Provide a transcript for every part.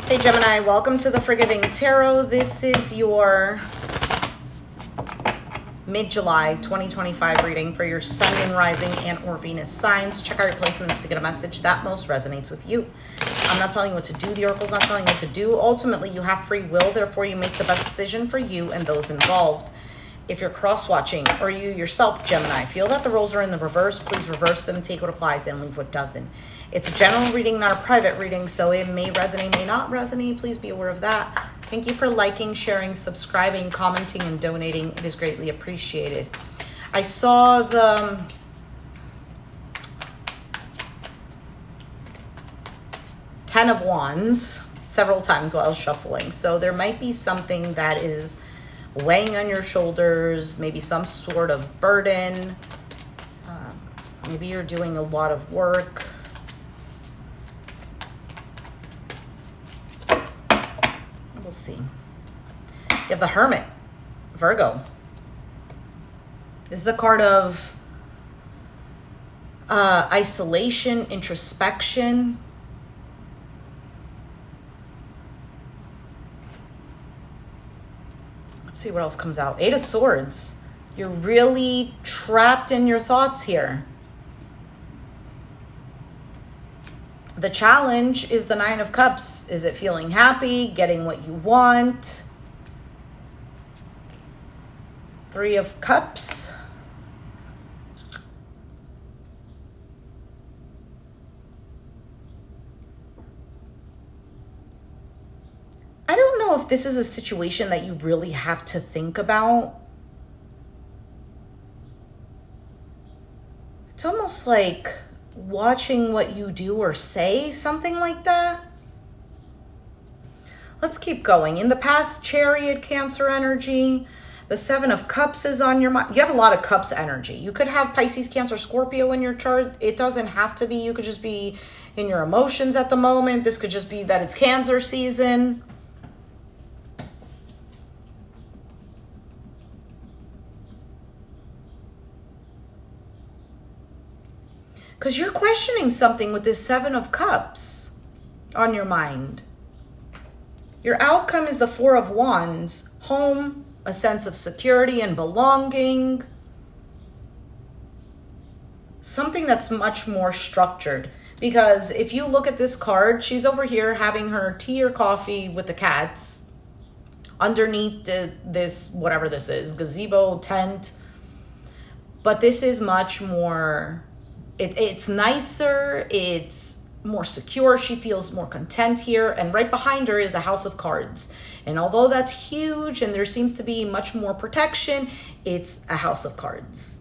Hey Gemini, welcome to the Forgiving Tarot. This is your mid-July 2025 reading for your Sun, Moon, Rising, and or Venus signs. Check out your placements to get a message that most resonates with you. I'm not telling you what to do. The Oracle's not telling you what to do. Ultimately, you have free will. Therefore, you make the best decision for you and those involved. If you're cross-watching or you yourself, Gemini, feel that the roles are in the reverse, please reverse them, take what applies and leave what doesn't. It's a general reading, not a private reading, so it may resonate, may not resonate. Please be aware of that. Thank you for liking, sharing, subscribing, commenting, and donating. It is greatly appreciated. I saw the Ten of Wands several times while I was shuffling, so there might be something that is weighing on your shoulders, maybe some sort of burden. Maybe you're doing a lot of work. We'll see. You have the Hermit, Virgo. This is a card of isolation, introspection. Let's see what else comes out. Eight of Swords. You're really trapped in your thoughts here. The challenge is the Nine of Cups. Is it feeling happy, getting what you want? Three of Cups. I don't know if this is a situation that you really have to think about. It's almost like watching what you do or say, something like that. Let's keep going. In the past, Chariot, Cancer energy. The Seven of Cups is on your mind. You have a lot of Cups energy. You could have Pisces, Cancer, Scorpio in your chart. It doesn't have to be. You could just be in your emotions at the moment. This could just be that it's Cancer season. Because you're questioning something with this Seven of Cups on your mind. Your outcome is the Four of Wands. Home, a sense of security and belonging. Something that's much more structured. Because if you look at this card, she's over here having her tea or coffee with the cats. Underneath this, whatever this is, gazebo, tent. But this is much more... It's nicer, it's more secure, she feels more content here, and right behind her is a House of Cards. And although that's huge and there seems to be much more protection, it's a House of Cards.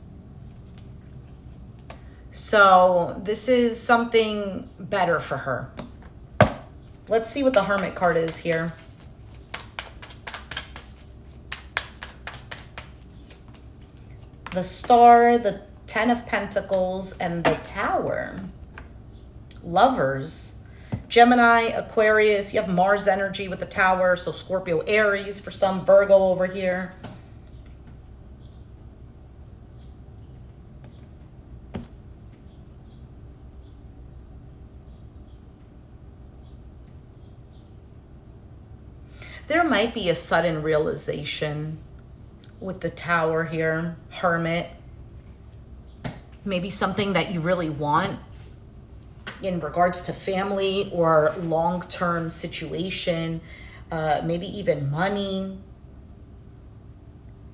So this is something better for her. Let's see what the Hermit card is here. The Star, the Ten of Pentacles, and the Tower. Lovers. Gemini, Aquarius. You have Mars energy with the Tower. So Scorpio, Aries for some. Virgo over here. There might be a sudden realization with the Tower here. Hermit. Maybe something that you really want in regards to family or long-term situation, maybe even money.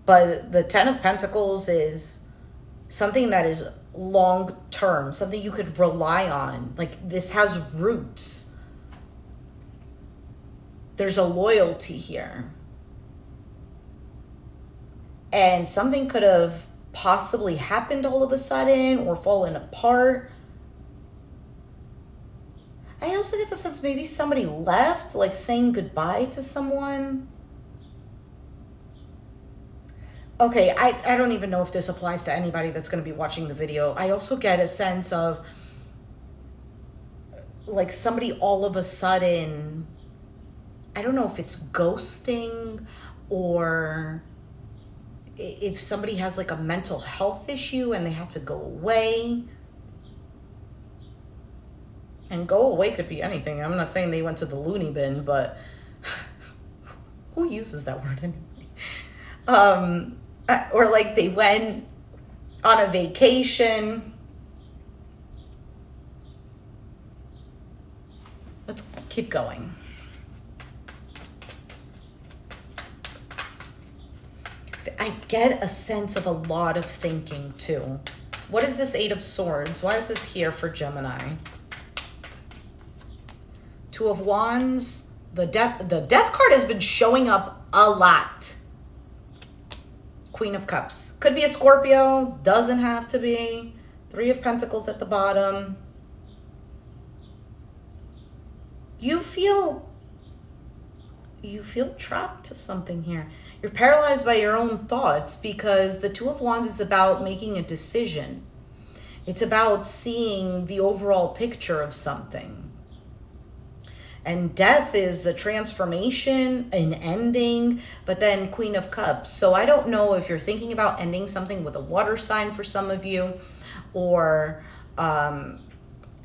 But the Ten of Pentacles is something that is long-term, something you could rely on. Like this has roots. There's a loyalty here. And something could have possibly happened all of a sudden or fallen apart. I also get the sense maybe somebody left, like saying goodbye to someone. Okay, I don't even know if this applies to anybody that's going to be watching the video. I also get a sense of like somebody all of a sudden, I don't know if it's ghosting or if somebody has like a mental health issue and they have to go away. And go away could be anything. I'm not saying they went to the loony bin, but who uses that word anyway? Or like they went on a vacation. Let's keep going. I get a sense of a lot of thinking too. What is this Eight of Swords? Why is this here for Gemini? Two of Wands. The death card has been showing up a lot. Queen of Cups. Could be a Scorpio. Doesn't have to be. Three of Pentacles at the bottom. You feel trapped to something here. You're paralyzed by your own thoughts because the Two of Wands is about making a decision. It's about seeing the overall picture of something. And death is a transformation, an ending, but then Queen of Cups. So I don't know if you're thinking about ending something with a water sign for some of you, or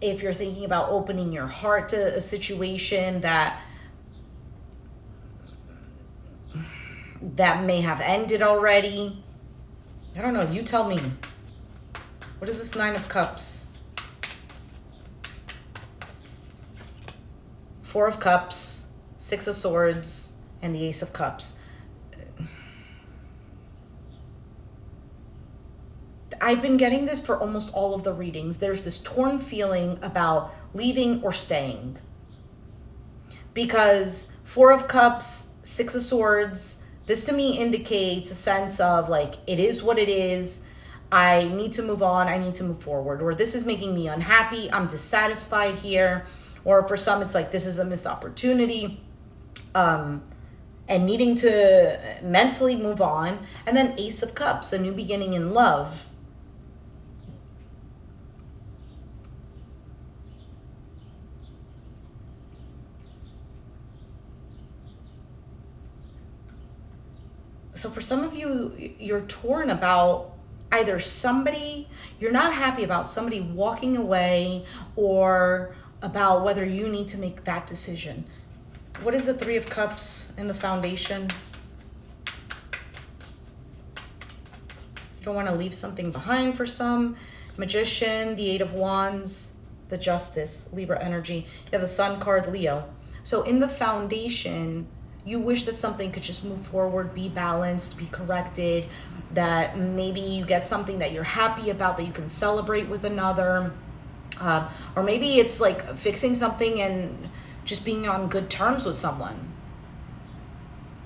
if you're thinking about opening your heart to a situation that may have ended already. I don't know. You tell me. What is this Nine of Cups? Four of Cups, Six of Swords, and the Ace of Cups. I've been getting this for almost all of the readings. There's this torn feeling about leaving or staying. Because Four of Cups, Six of Swords, this to me indicates a sense of like, it is what it is. I need to move on. I need to move forward. Or this is making me unhappy. I'm dissatisfied here. Or for some, it's like, this is a missed opportunity. And needing to mentally move on. And then Ace of Cups, a new beginning in love. So for some of you, you're torn about either somebody, you're not happy about somebody walking away, or about whether you need to make that decision. What is the Three of Cups in the foundation? You don't want to leave something behind for some. Magician, the Eight of Wands, the Justice, Libra energy. You have the Sun card, Leo. So in the foundation, you wish that something could just move forward, be balanced, be corrected, that maybe you get something that you're happy about that you can celebrate with another. Or maybe it's like fixing something and just being on good terms with someone.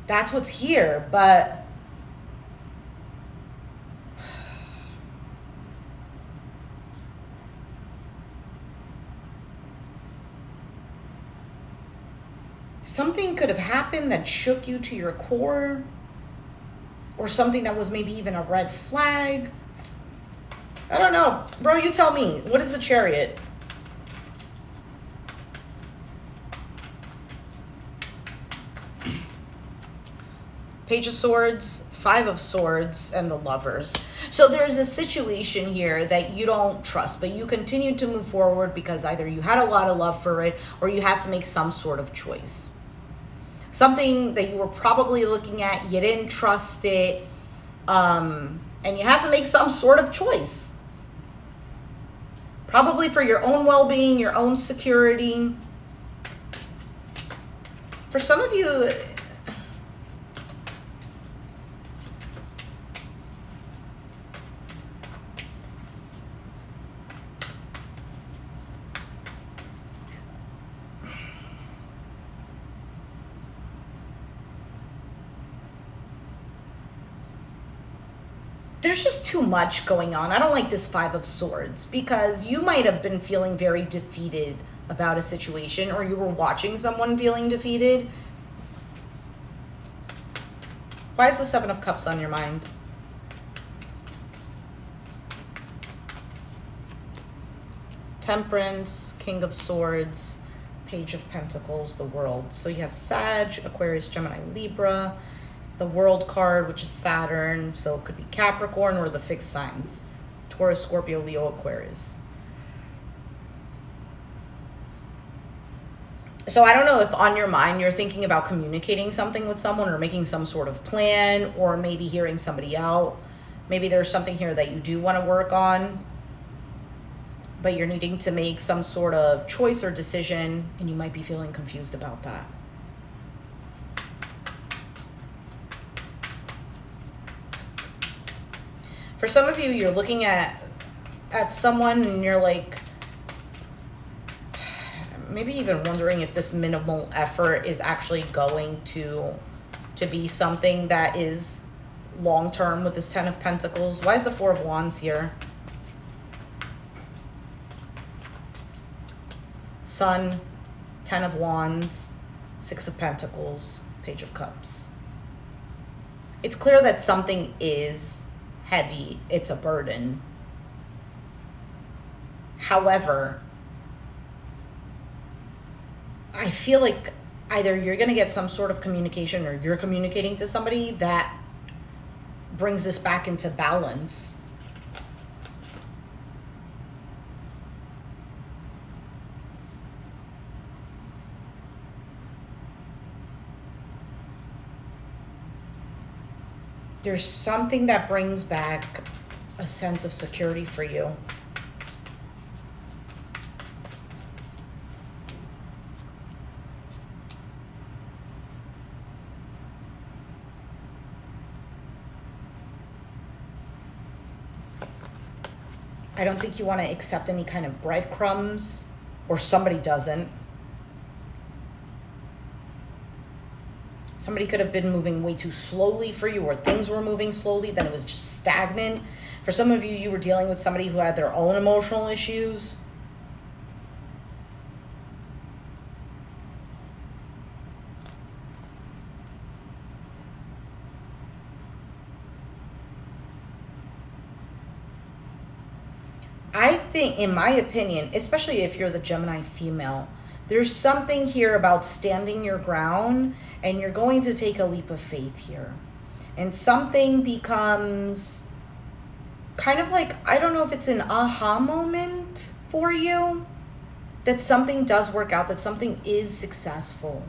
That's what's here, but something could have happened that shook you to your core, or something that was maybe even a red flag. I don't know. Bro, you tell me. What is the Chariot? Page of Swords, Five of Swords, and the Lovers. So there's a situation here that you don't trust, but you continue to move forward because either you had a lot of love for it or you had to make some sort of choice. Something that you were probably looking at, you didn't trust it, and you had to make some sort of choice. Probably for your own well-being, your own security. For some of you, there's just too much going on. I don't like this Five of Swords because you might have been feeling very defeated about a situation, or you were watching someone feeling defeated. Why is the Seven of Cups on your mind? Temperance, King of Swords, Page of Pentacles, the World. So you have Sag, Aquarius, Gemini, Libra. The World card, which is Saturn, so it could be Capricorn or the fixed signs. Taurus, Scorpio, Leo, Aquarius. So I don't know if on your mind you're thinking about communicating something with someone or making some sort of plan, or maybe hearing somebody out. Maybe there's something here that you do want to work on, but you're needing to make some sort of choice or decision, and you might be feeling confused about that. For some of you, you're looking at someone and you're like, maybe even wondering if this minimal effort is actually going to be something that is long-term with this Ten of Pentacles. Why is the Four of Wands here? Sun, Ten of Wands, Six of Pentacles, Page of Cups. It's clear that something is heavy. It's a burden. However, I feel like either you're going to get some sort of communication, or you're communicating to somebody that brings this back into balance. There's something that brings back a sense of security for you. I don't think you want to accept any kind of breadcrumbs, or somebody doesn't. Somebody could have been moving way too slowly for you, or things were moving slowly, then it was just stagnant. For some of you, you were dealing with somebody who had their own emotional issues. I think, in my opinion, especially if you're the Gemini female, there's something here about standing your ground, and you're going to take a leap of faith here. And something becomes kind of like, I don't know if it's an aha moment for you, that something does work out, that something is successful.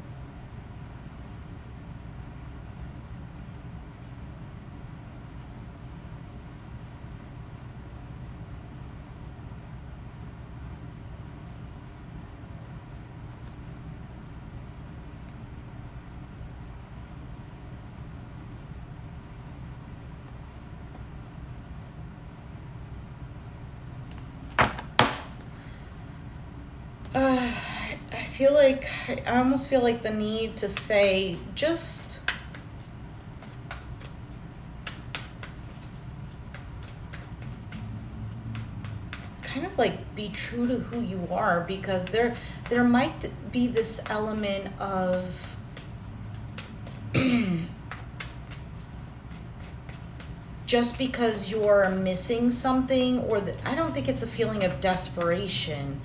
I almost feel like the need to say, just kind of like be true to who you are, because there might be this element of just because you're missing something, or I don't think it's a feeling of desperation.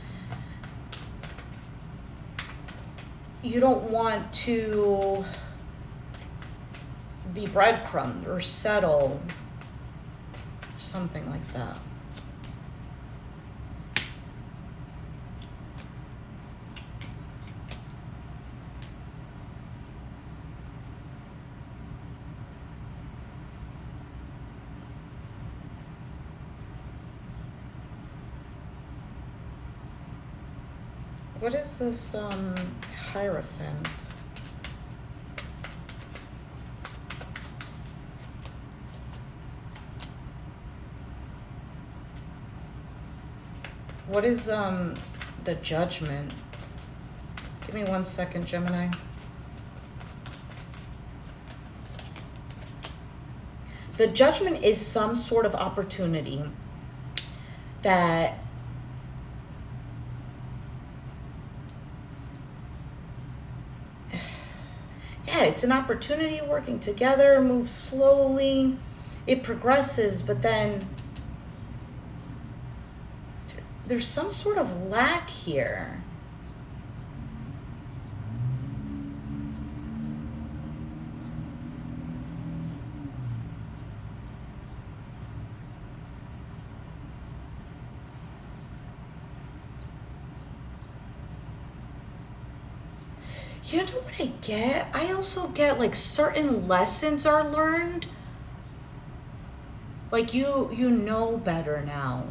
You don't want to be breadcrumbed or settle, something like that. What is this Hierophant? What is the Judgment? Give me 1 second, Gemini. The Judgment is some sort of opportunity that it's an opportunity, working together, move slowly, it progresses, but then there's some sort of lack here. You know what I get? I also get like certain lessons are learned. Like you know better now.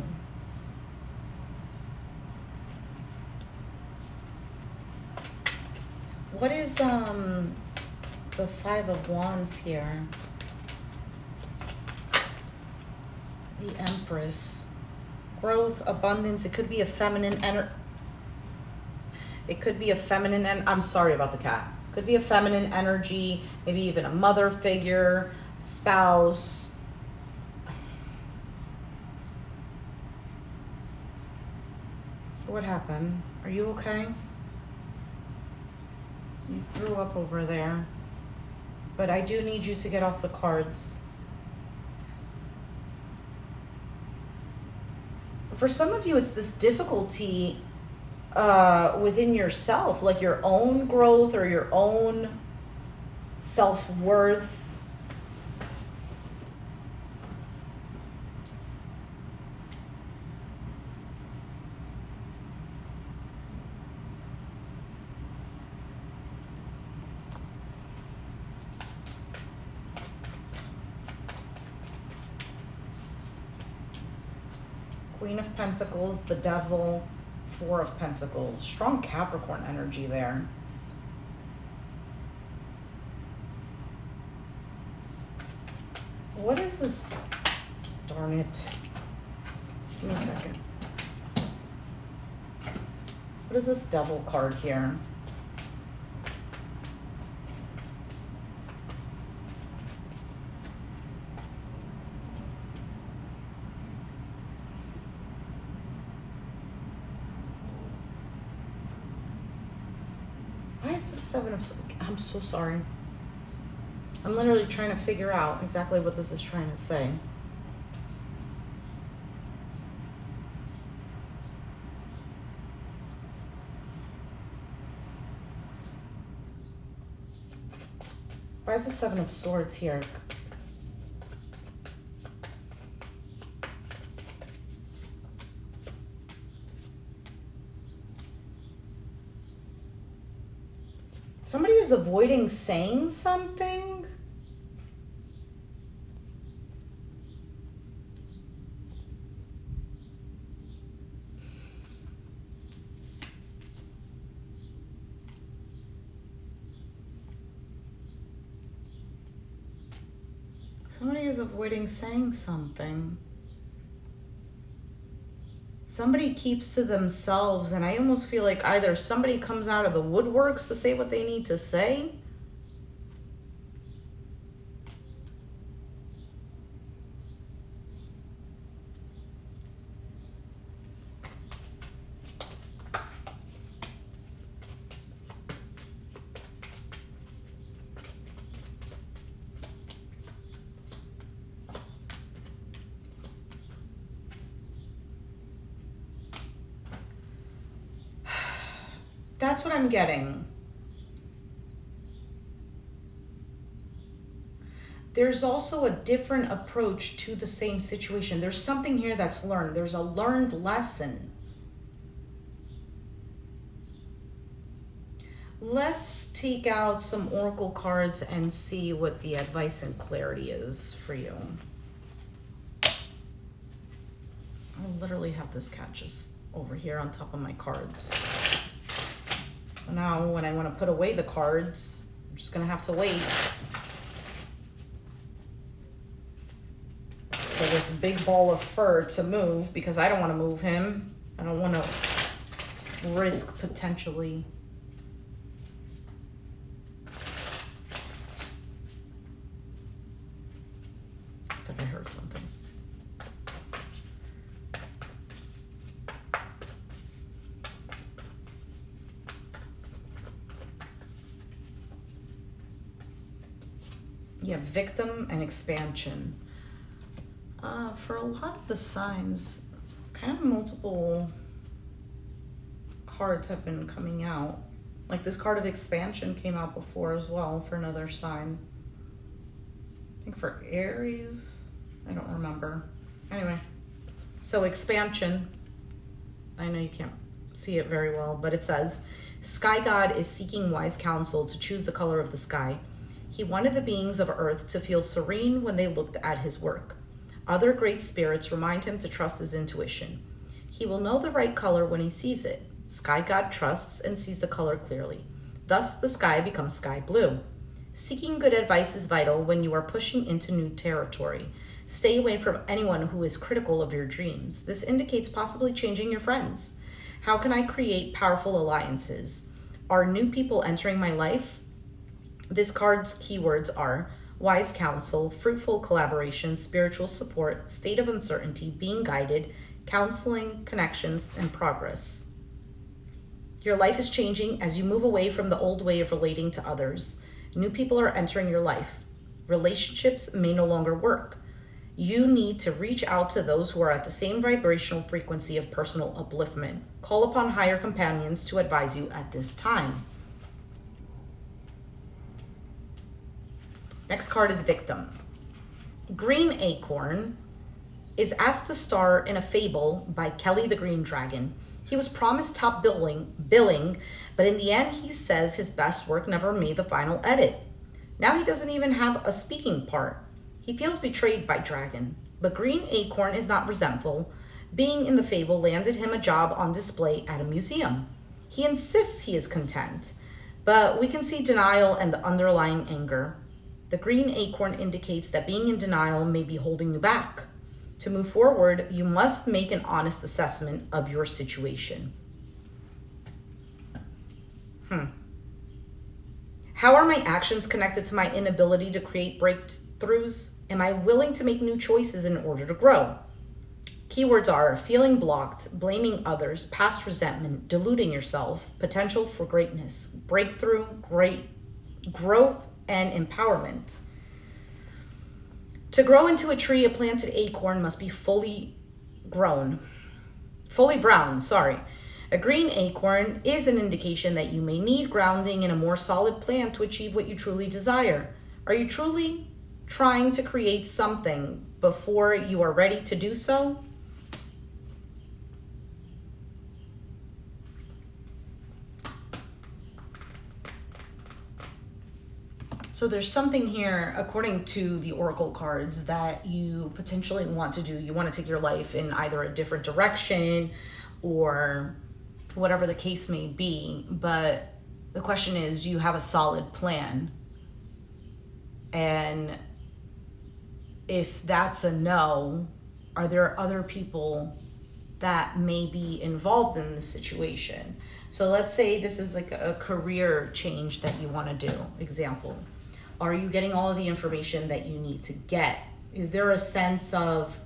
What is the Five of Wands here? The Empress. Growth, abundance. It could be a feminine energy. It could be a feminine, and I'm sorry about the cat. Could be a feminine energy, maybe even a mother figure, spouse. What happened? Are you okay? You threw up over there. But I do need you to get off the cards. For some of you, it's this difficulty within yourself, like your own growth or your own self-worth. Queen of Pentacles, the Devil, Four of Pentacles. Strong Capricorn energy there. What is this? Darn it. Give me a second. What is this Devil card here? Why is the Seven of... I'm so sorry. I'm literally trying to figure out exactly what this is trying to say. Why is the Seven of Swords here? Somebody is avoiding saying something. Somebody is avoiding saying something. Somebody keeps to themselves, and I almost feel like either somebody comes out of the woodworks to say what they need to say, that's what I'm getting. There's also a different approach to the same situation. There's something here that's learned. There's a learned lesson. Let's take out some oracle cards and see what the advice and clarity is for you. I literally have this cat just over here on top of my cards. So now when I want to put away the cards, I'm just going to have to wait for this big ball of fur to move, because I don't want to move him. I don't want to risk potentially that I heard something. Yeah, victim and expansion. For a lot of the signs, kind of multiple cards have been coming out. Like this card of expansion came out before as well for another sign. I think for Aries, I don't remember. Anyway, so expansion, I know you can't see it very well, but it says, Sky God is seeking wise counsel to choose the color of the sky. He wanted the beings of Earth to feel serene when they looked at his work. Other great spirits remind him to trust his intuition. He will know the right color when he sees it. Sky God trusts and sees the color clearly. Thus, the sky becomes sky blue. Seeking good advice is vital when you are pushing into new territory. Stay away from anyone who is critical of your dreams. This indicates possibly changing your friends. How can I create powerful alliances? Are new people entering my life? This card's keywords are wise counsel, fruitful collaboration, spiritual support, state of uncertainty, being guided, counseling, connections, and progress. Your life is changing as you move away from the old way of relating to others. New people are entering your life. Relationships may no longer work. You need to reach out to those who are at the same vibrational frequency of personal upliftment. Call upon higher companions to advise you at this time. Next card is Victim. Green Acorn is asked to star in a fable by Kelly the Green Dragon. He was promised top billing, but in the end he says his best work never made the final edit. Now he doesn't even have a speaking part. He feels betrayed by Dragon, but Green Acorn is not resentful. Being in the fable landed him a job on display at a museum. He insists he is content, but we can see denial and the underlying anger. The Green Acorn indicates that being in denial may be holding you back. To move forward, you must make an honest assessment of your situation. How are my actions connected to my inability to create breakthroughs? Am I willing to make new choices in order to grow? Keywords are feeling blocked, blaming others, past resentment, deluding yourself, potential for greatness, breakthrough, great growth, and empowerment. To grow into a tree, a planted acorn must be fully brown. A green acorn is an indication that you may need grounding in a more solid plant to achieve what you truly desire. Are you truly trying to create something before you are ready to do so? So there's something here, according to the oracle cards, that you potentially want to do. You want to take your life in either a different direction or whatever the case may be. But the question is, do you have a solid plan? And if that's a no, are there other people that may be involved in the situation? So let's say this is like a career change that you want to do. Example. Are you getting all of the information that you need to get? Is there a sense of,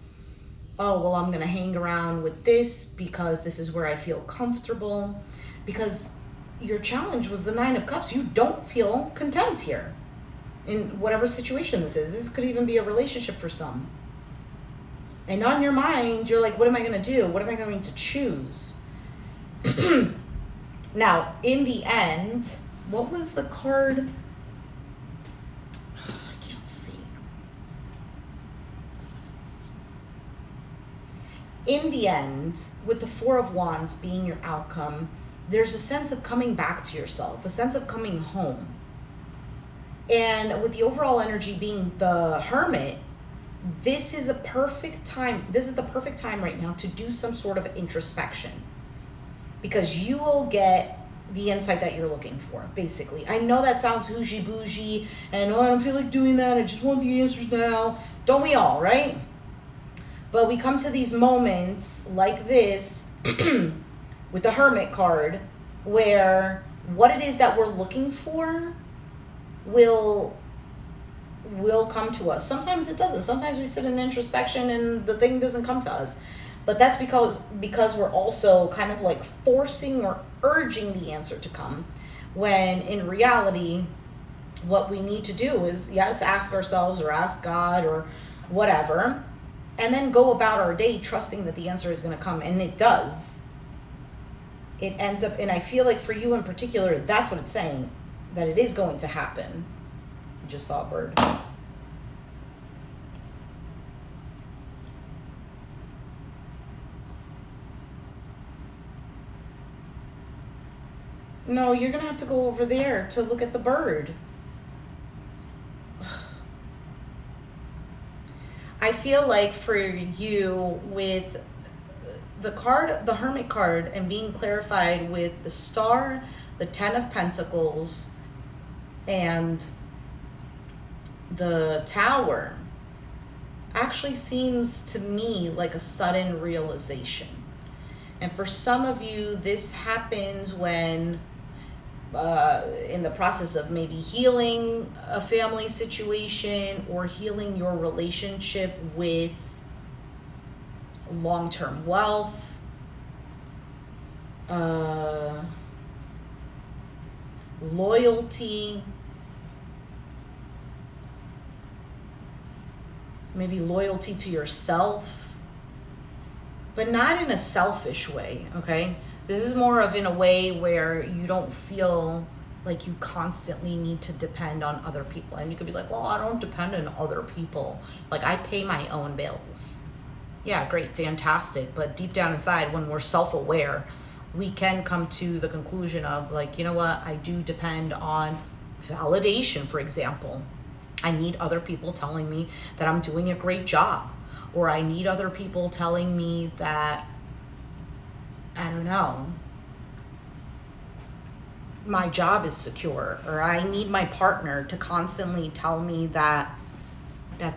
oh, well, I'm going to hang around with this because this is where I feel comfortable? Because your challenge was the Nine of Cups. You don't feel content here in whatever situation this is. This could even be a relationship for some. And on your mind, you're like, what am I going to do? What am I going to choose? Now, in the end, what was the card? In the end, with the Four of Wands being your outcome, there's a sense of coming back to yourself, a sense of coming home. And with the overall energy being the Hermit, this is a perfect time. This is the perfect time right now to do some sort of introspection, because you will get the insight that you're looking for, basically. I know that sounds hooshy bougie and, oh, I don't feel like doing that. I just want the answers now. Don't we all, right? But we come to these moments like this with the Hermit card, where what it is that we're looking for will come to us. Sometimes it doesn't. Sometimes we sit in introspection and the thing doesn't come to us. But that's because we're also kind of like forcing or urging the answer to come, when in reality, what we need to do is, yes, ask ourselves or ask God or whatever, and then go about our day trusting that the answer is going to come. And it does. It ends up, and I feel like for you in particular, that's what it's saying, that it is going to happen. I just saw a bird. No, you're going to have to go over there to look at the bird. I feel like for you with the card, the Hermit card, and being clarified with the Star, the Ten of Pentacles, and the Tower, actually seems to me like a sudden realization. And for some of you, this happens when in the process of maybe healing a family situation or healing your relationship with long-term wealth, loyalty, maybe loyalty to yourself, but not in a selfish way, okay? This is more of in a way where you don't feel like you constantly need to depend on other people. And you could be like, well, I don't depend on other people. Like, I pay my own bills. Yeah, great, fantastic. But deep down inside, when we're self-aware, we can come to the conclusion of like, you know what, I do depend on validation, for example. I need other people telling me that I'm doing a great job, or I need other people telling me that, I don't know, my job is secure, or I need my partner to constantly tell me that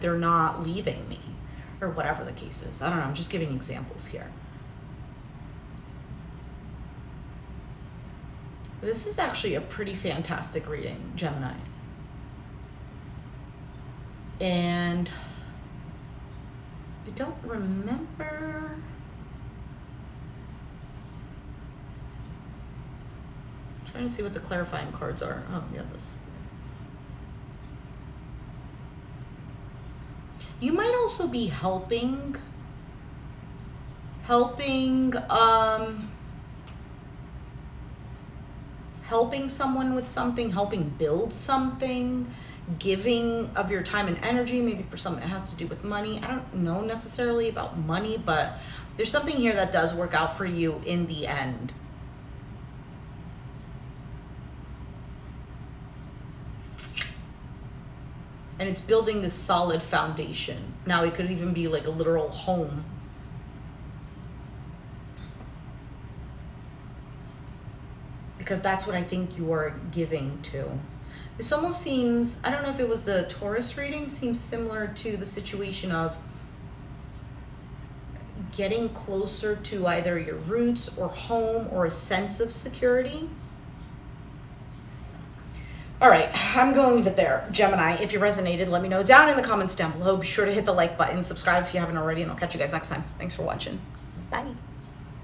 they're not leaving me, or whatever the case is. I don't know, I'm just giving examples here. This is actually a pretty fantastic reading, Gemini. And I don't remember. I'm trying to see what the clarifying cards are. Oh, yeah, this. You might also be helping someone with something, helping build something, giving of your time and energy. Maybe for some it has to do with money. I don't know necessarily about money, but there's something here that does work out for you in the end. And it's building this solid foundation. Now it could even be like a literal home. Because that's what I think you are giving to. This almost seems, I don't know if it was the Taurus reading, seems similar to the situation of getting closer to either your roots or home or a sense of security. All right, I'm going to leave it there. Gemini, if you resonated, let me know down in the comments down below. Be sure to hit the like button, subscribe if you haven't already, and I'll catch you guys next time. Thanks for watching. Bye.